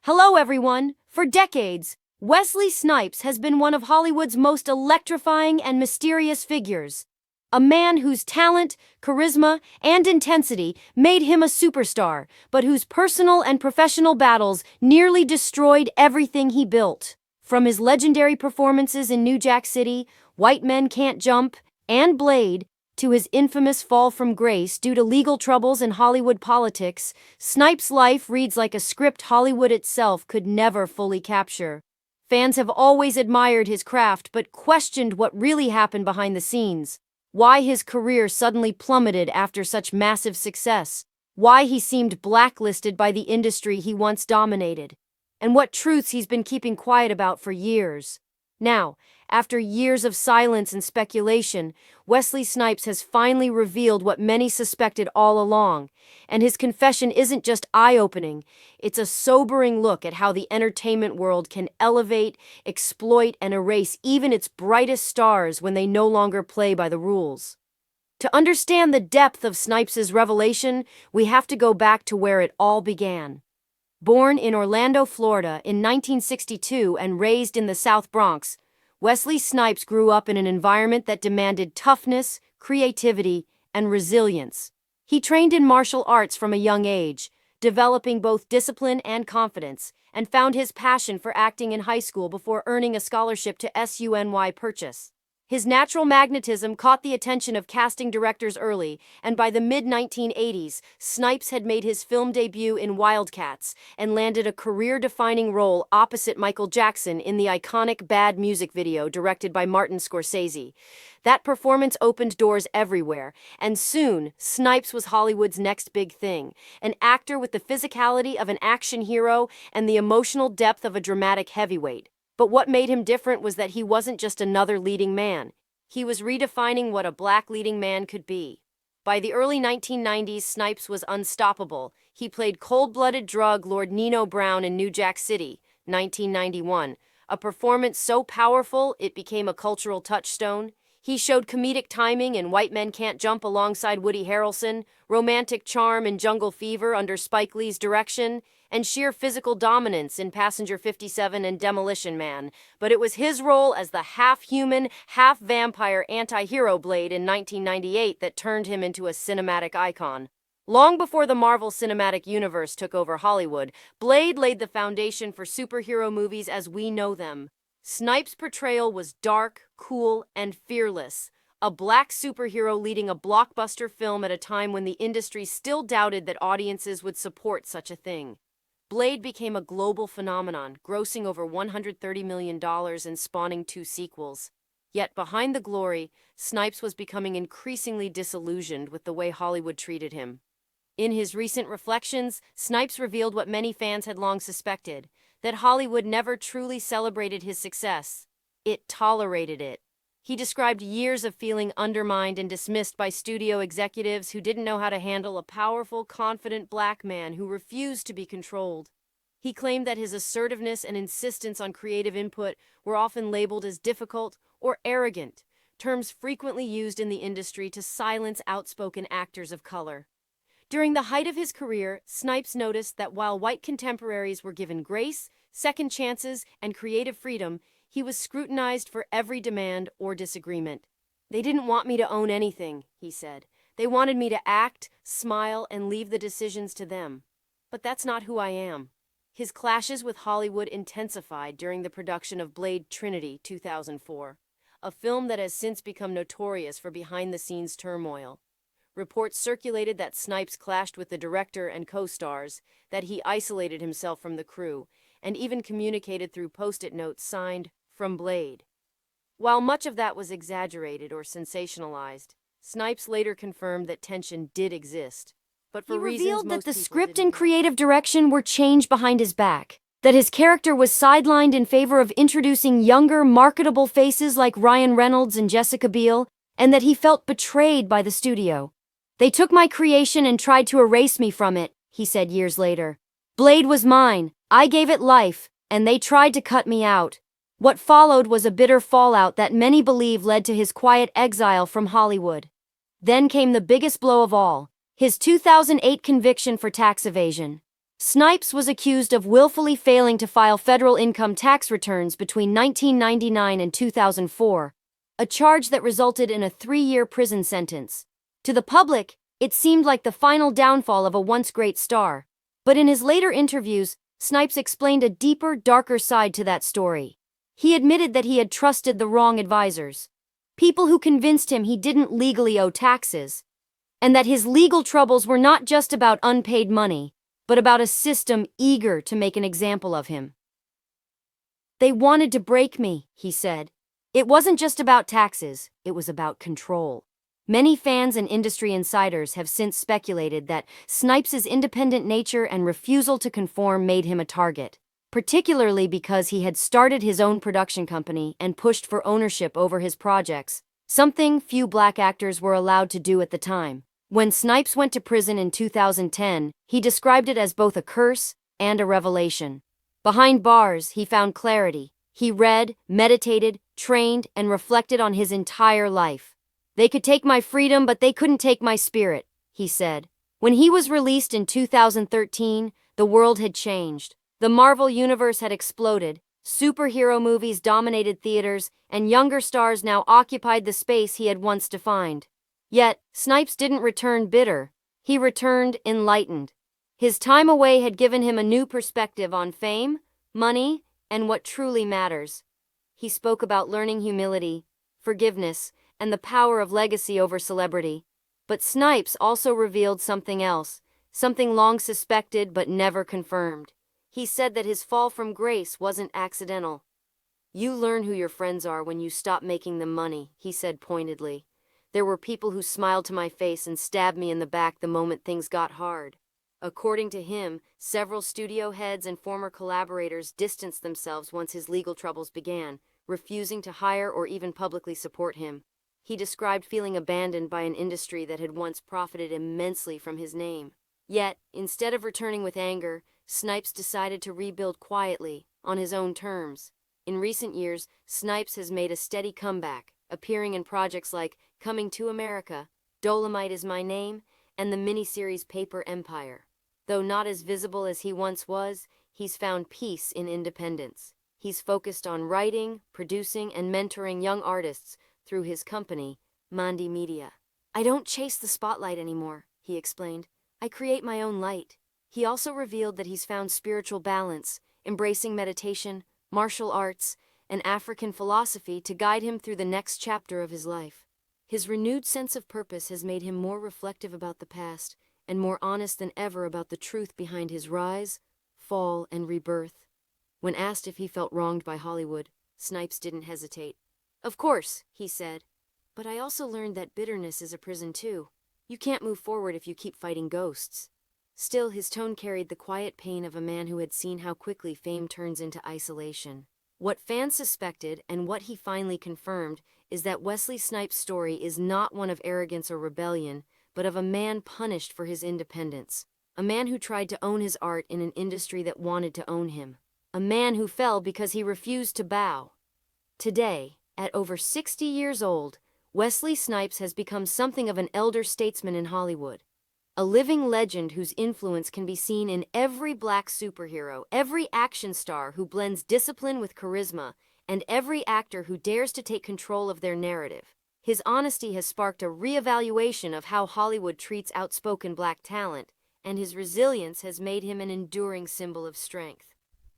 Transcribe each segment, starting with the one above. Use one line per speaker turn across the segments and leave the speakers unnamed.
Hello everyone! For decades, Wesley Snipes has been one of Hollywood's most electrifying and mysterious figures. A man whose talent, charisma, and intensity made him a superstar, but whose personal and professional battles nearly destroyed everything he built. From his legendary performances in New Jack City, White Men Can't Jump, and Blade, to his infamous fall from grace due to legal troubles in Hollywood politics, Snipes' life reads like a script Hollywood itself could never fully capture. Fans have always admired his craft but questioned what really happened behind the scenes. Why his career suddenly plummeted after such massive success. Why he seemed blacklisted by the industry he once dominated. And what truths he's been keeping quiet about for years. Now, after years of silence and speculation, Wesley Snipes has finally revealed what many suspected all along. And his confession isn't just eye-opening, it's a sobering look at how the entertainment world can elevate, exploit, and erase even its brightest stars when they no longer play by the rules. To understand the depth of Snipes' revelation, we have to go back to where it all began. Born in Orlando, Florida in 1962 and raised in the South Bronx, Wesley Snipes grew up in an environment that demanded toughness, creativity, and resilience. He trained in martial arts from a young age, developing both discipline and confidence, and found his passion for acting in high school before earning a scholarship to SUNY Purchase. His natural magnetism caught the attention of casting directors early, and by the mid-1980s, Snipes had made his film debut in Wildcats and landed a career-defining role opposite Michael Jackson in the iconic Bad music video directed by Martin Scorsese. That performance opened doors everywhere, and soon, Snipes was Hollywood's next big thing, an actor with the physicality of an action hero and the emotional depth of a dramatic heavyweight. But what made him different was that he wasn't just another leading man. He was redefining what a black leading man could be. By the early 1990s, Snipes was unstoppable. He played cold-blooded drug lord Nino Brown in New Jack City, 1991, a performance so powerful it became a cultural touchstone. He showed comedic timing in White Men Can't Jump alongside Woody Harrelson, romantic charm in Jungle Fever under Spike Lee's direction, and sheer physical dominance in Passenger 57 and Demolition Man. But it was his role as the half-human, half-vampire anti-hero Blade in 1998 that turned him into a cinematic icon. Long before the Marvel Cinematic Universe took over Hollywood, Blade laid the foundation for superhero movies as we know them. Snipes' portrayal was dark, cool, and fearless. A black superhero leading a blockbuster film at a time when the industry still doubted that audiences would support such a thing. Blade became a global phenomenon, grossing over $130 million and spawning 2 sequels. Yet behind the glory, Snipes was becoming increasingly disillusioned with the way Hollywood treated him. In his recent reflections, Snipes revealed what many fans had long suspected, that Hollywood never truly celebrated his success. It tolerated it. He described years of feeling undermined and dismissed by studio executives who didn't know how to handle a powerful, confident black man who refused to be controlled. He claimed that his assertiveness and insistence on creative input were often labeled as difficult or arrogant, terms frequently used in the industry to silence outspoken actors of color. During the height of his career, Snipes noticed that while white contemporaries were given grace, second chances, and creative freedom, he was scrutinized for every demand or disagreement. "They didn't want me to own anything," he said. "They wanted me to act, smile, and leave the decisions to them. But that's not who I am." His clashes with Hollywood intensified during the production of Blade Trinity 2004, a film that has since become notorious for behind-the-scenes turmoil. Reports circulated that Snipes clashed with the director and co-stars, that he isolated himself from the crew, and even communicated through post-it notes signed, "From Blade." While much of that was exaggerated or sensationalized, Snipes later confirmed that tension did exist. But for reasons He revealed that the
most people
script
didn't
and
know.
creative direction were changed behind his back, that his character was sidelined in favor of introducing younger, marketable faces like Ryan Reynolds and Jessica Biel, and that he felt betrayed by the studio. "They took my creation and tried to erase me from it," he said years later. "Blade was mine, I gave it life, and they tried to cut me out." What followed was a bitter fallout that many believe led to his quiet exile from Hollywood. Then came the biggest blow of all, his 2008 conviction for tax evasion. Snipes was accused of willfully failing to file federal income tax returns between 1999 and 2004, a charge that resulted in a 3-year prison sentence. To the public, it seemed like the final downfall of a once great star. But in his later interviews, Snipes explained a deeper, darker side to that story. He admitted that he had trusted the wrong advisors, people who convinced him he didn't legally owe taxes, and that his legal troubles were not just about unpaid money, but about a system eager to make an example of him. "They wanted to break me," he said. "It wasn't just about taxes, it was about control." Many fans and industry insiders have since speculated that Snipes' independent nature and refusal to conform made him a target, particularly because he had started his own production company and pushed for ownership over his projects, something few black actors were allowed to do at the time. When Snipes went to prison in 2010, he described it as both a curse and a revelation. Behind bars, he found clarity. He read, meditated, trained, and reflected on his entire life. "They could take my freedom, but they couldn't take my spirit," he said. When he was released in 2013, the world had changed. The Marvel Universe had exploded, superhero movies dominated theaters, and younger stars now occupied the space he had once defined. Yet, Snipes didn't return bitter. He returned enlightened. His time away had given him a new perspective on fame, money, and what truly matters. He spoke about learning humility, forgiveness, and the power of legacy over celebrity. But Snipes also revealed something else, something long suspected but never confirmed. He said that his fall from grace wasn't accidental. "You learn who your friends are when you stop making them money," he said pointedly. "There were people who smiled to my face and stabbed me in the back the moment things got hard." According to him, several studio heads and former collaborators distanced themselves once his legal troubles began, refusing to hire or even publicly support him. He described feeling abandoned by an industry that had once profited immensely from his name. Yet, instead of returning with anger, Snipes decided to rebuild quietly, on his own terms. In recent years, Snipes has made a steady comeback, appearing in projects like Coming to America, Dolomite Is My Name, and the miniseries Paper Empire. Though not as visible as he once was, he's found peace in independence. He's focused on writing, producing, and mentoring young artists through his company, Mandi Media. "I don't chase the spotlight anymore," he explained. "I create my own light." He also revealed that he's found spiritual balance, embracing meditation, martial arts, and African philosophy to guide him through the next chapter of his life. His renewed sense of purpose has made him more reflective about the past and more honest than ever about the truth behind his rise, fall, and rebirth. When asked if he felt wronged by Hollywood, Snipes didn't hesitate. "Of course," he said, "but I also learned that bitterness is a prison too. You can't move forward if you keep fighting ghosts." Still, his tone carried the quiet pain of a man who had seen how quickly fame turns into isolation. What fans suspected, and what he finally confirmed, is that Wesley Snipes' story is not one of arrogance or rebellion, but of a man punished for his independence. A man who tried to own his art in an industry that wanted to own him. A man who fell because he refused to bow. Today, at over 60 years old, Wesley Snipes has become something of an elder statesman in Hollywood. A living legend whose influence can be seen in every black superhero, every action star who blends discipline with charisma, and every actor who dares to take control of their narrative. His honesty has sparked a re-evaluation of how Hollywood treats outspoken black talent, and his resilience has made him an enduring symbol of strength.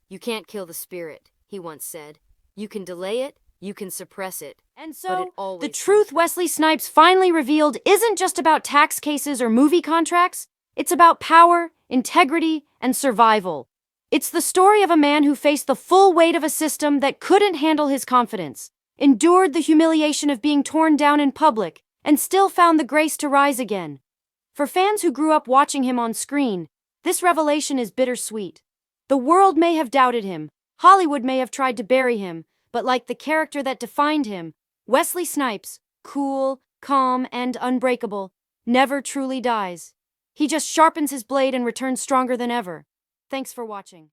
"You can't kill the spirit," he once said. "You can delay it, you can suppress it, And but it so, always the truth comes back." Wesley Snipes finally revealed isn't just about tax cases or movie contracts, it's about power, integrity, and survival. It's the story of a man who faced the full weight of a system that couldn't handle his confidence, endured the humiliation of being torn down in public, and still found the grace to rise again. For fans who grew up watching him on screen, this revelation is bittersweet. The world may have doubted him, Hollywood may have tried to bury him, but like the character that defined him, Wesley Snipes, cool, calm, and unbreakable, never truly dies. He just sharpens his blade and returns stronger than ever. Thanks for watching.